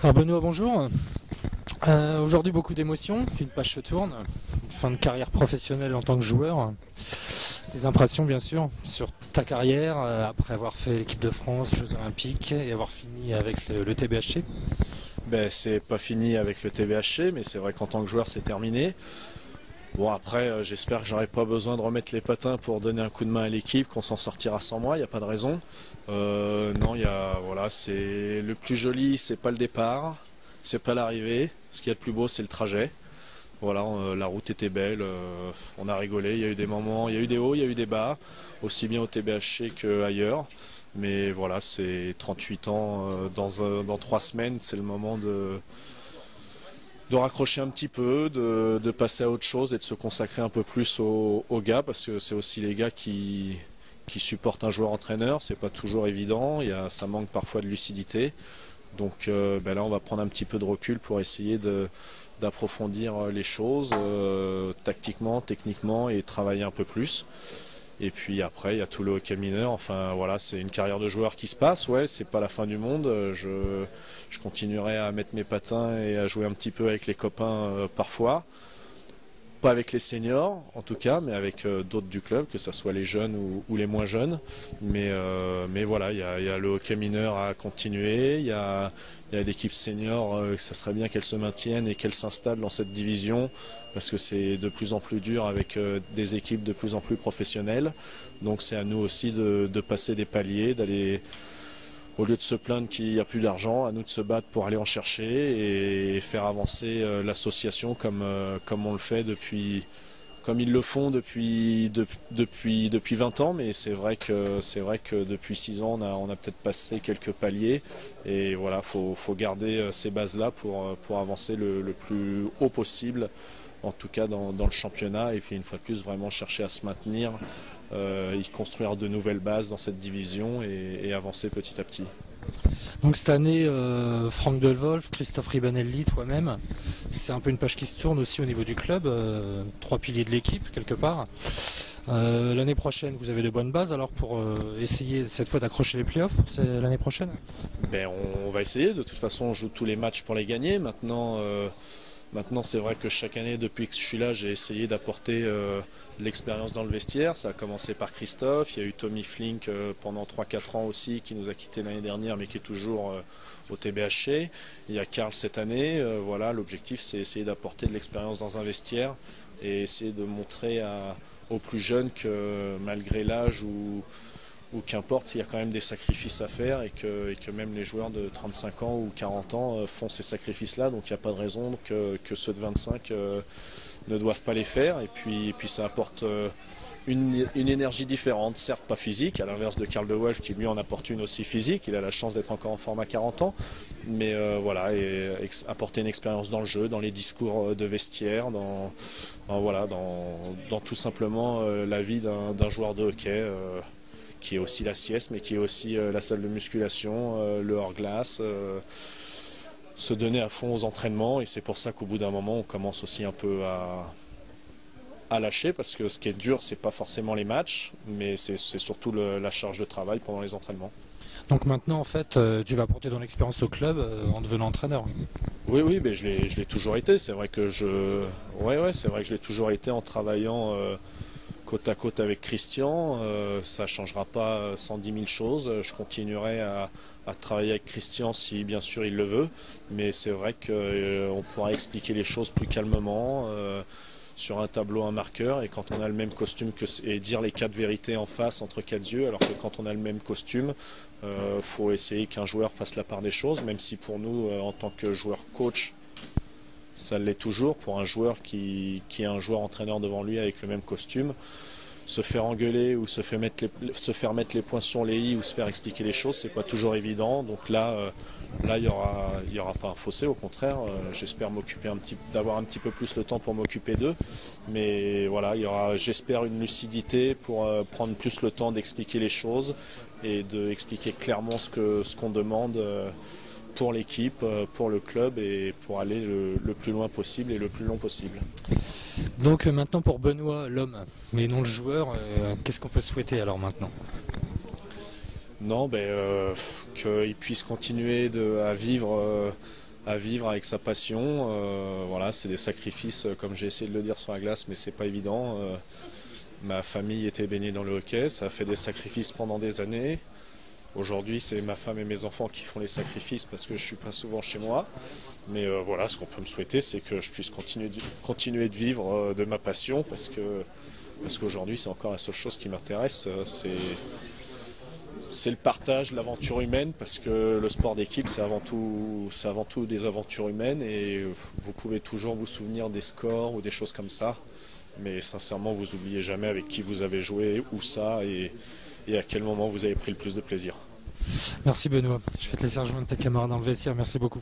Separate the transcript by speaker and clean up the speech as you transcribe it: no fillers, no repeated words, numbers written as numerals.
Speaker 1: Alors Benoît, bonjour. Aujourd'hui beaucoup d'émotions, une page se tourne, une fin de carrière professionnelle en tant que joueur. Des impressions bien sûr sur ta carrière après avoir fait l'équipe de France, Jeux Olympiques et avoir fini avec le TBHC.
Speaker 2: Ben, c'est pas fini avec le TVHC, mais c'est vrai qu'en tant que joueur, c'est terminé. Bon, après, j'espère que j'aurai pas besoin de remettre les patins pour donner un coup de main à l'équipe, qu'on s'en sortira sans moi, il n'y a pas de raison. Non, voilà, c'est le plus joli, c'est pas le départ, c'est pas l'arrivée. Ce qu'il y a de plus beau, c'est le trajet. Voilà, la route était belle, on a rigolé, il y a eu des moments, il y a eu des hauts, il y a eu des bas, aussi bien au TBHC qu'ailleurs. Mais voilà, c'est 38 ans, dans 3 semaines, c'est le moment de raccrocher un petit peu, de passer à autre chose et de se consacrer un peu plus aux gars, parce que c'est aussi les gars qui supportent un joueur-entraîneur, c'est pas toujours évident, ça manque parfois de lucidité. Donc là, on va prendre un petit peu de recul pour essayer d'approfondir les choses tactiquement, techniquement et travailler un peu plus. Et puis après, il y a tout le hockey mineur. Enfin voilà, c'est une carrière de joueur qui se passe. Ouais, c'est pas la fin du monde. Je continuerai à mettre mes patins et à jouer un petit peu avec les copains parfois. Pas avec les seniors en tout cas, mais avec d'autres du club, que ce soit les jeunes ou les moins jeunes. Mais voilà, il y a le hockey mineur à continuer. Il y a l'équipe senior, ça serait bien qu'elle se maintienne et qu'elle s'installe dans cette division, parce que c'est de plus en plus dur avec des équipes de plus en plus professionnelles. Donc c'est à nous aussi de passer des paliers, d'aller, au lieu de se plaindre qu'il n'y a plus d'argent, à nous de se battre pour aller en chercher et faire avancer l'association comme on le fait comme ils le font depuis 20 ans, mais c'est vrai que depuis 6 ans, on a peut-être passé quelques paliers. Et voilà, faut garder ces bases-là pour avancer le plus haut possible, en tout cas dans le championnat. Et puis une fois de plus, vraiment chercher à se maintenir, y construire de nouvelles bases dans cette division et avancer petit à petit.
Speaker 1: Donc cette année, Franck Delvolf, Christophe Ribanelli, toi-même, c'est un peu une page qui se tourne aussi au niveau du club, 3 piliers de l'équipe quelque part. L'année prochaine, vous avez de bonnes bases alors pour essayer cette fois d'accrocher les playoffs l'année prochaine.
Speaker 2: Ben, on va essayer. De toute façon, on joue tous les matchs pour les gagner. Maintenant, c'est vrai que chaque année, depuis que je suis là, j'ai essayé d'apporter de l'expérience dans le vestiaire. Ça a commencé par Christophe. Il y a eu Tommy Flink pendant 3-4 ans aussi, qui nous a quittés l'année dernière, mais qui est toujours au TBHC. Il y a Karl cette année. Voilà, l'objectif, c'est essayer d'apporter de l'expérience dans un vestiaire et essayer de montrer aux plus jeunes que malgré l'âge ou qu'importe, il y a quand même des sacrifices à faire et que même les joueurs de 35 ans ou 40 ans font ces sacrifices-là. Donc il n'y a pas de raison que ceux de 25 ne doivent pas les faire. Et puis ça apporte une énergie différente, certes pas physique, à l'inverse de Karl de Wolf qui lui en apporte une aussi physique. Il a la chance d'être encore en forme à 40 ans. Mais voilà, apporter une expérience dans le jeu, dans les discours de vestiaire, dans tout simplement la vie d'un joueur de hockey. Qui est aussi la sieste, mais qui est aussi la salle de musculation, le hors-glace, se donner à fond aux entraînements. Et c'est pour ça qu'au bout d'un moment, on commence aussi un peu à lâcher, parce que ce qui est dur, c'est pas forcément les matchs, mais c'est surtout la charge de travail pendant les entraînements.
Speaker 1: Donc maintenant en fait, tu vas apporter ton expérience au club en devenant entraîneur.
Speaker 2: Oui, oui, mais je l'ai toujours été. C'est vrai que c'est vrai que je l'ai toujours été en travaillant côte à côte avec Christian. Ça ne changera pas 110 000 choses. Je continuerai à travailler avec Christian si bien sûr il le veut. Mais c'est vrai qu'on pourra expliquer les choses plus calmement sur un tableau, un marqueur, et quand on a le même costume et dire les 4 vérités en face entre 4 yeux, alors que quand on a le même costume, faut essayer qu'un joueur fasse la part des choses, même si pour nous, en tant que joueur coach, ça l'est toujours. Pour un joueur qui a un joueur entraîneur devant lui avec le même costume, se faire engueuler ou se faire mettre les points sur les i ou se faire expliquer les choses, c'est pas toujours évident. Donc là, il y aura pas un fossé. Au contraire, j'espère d'avoir un petit peu plus le temps pour m'occuper d'eux. Mais voilà, il y aura, j'espère, une lucidité pour prendre plus le temps d'expliquer les choses et d'expliquer clairement ce qu'on demande. Pour l'équipe, pour le club et pour aller le plus loin possible et le plus long possible.
Speaker 1: Donc maintenant pour Benoît, l'homme, mais non le joueur, qu'est-ce qu'on peut souhaiter alors maintenant?
Speaker 2: Non, qu'il puisse continuer à vivre à vivre avec sa passion. Voilà, c'est des sacrifices, comme j'ai essayé de le dire sur la glace, mais c'est pas évident. Ma famille était baignée dans le hockey, ça a fait des sacrifices pendant des années. Aujourd'hui, c'est ma femme et mes enfants qui font les sacrifices parce que je suis pas souvent chez moi. Mais voilà, ce qu'on peut me souhaiter, c'est que je puisse continuer de vivre de ma passion parce qu'aujourd'hui, c'est encore la seule chose qui m'intéresse. C'est le partage, l'aventure humaine, parce que le sport d'équipe, c'est avant tout des aventures humaines et vous pouvez toujours vous souvenir des scores ou des choses comme ça. Mais sincèrement, vous n'oubliez jamais avec qui vous avez joué, où ça et à quel moment vous avez pris le plus de plaisir.
Speaker 1: Merci Benoît. Je vais te laisser rejoindre tes camarades dans le vestiaire. Merci beaucoup.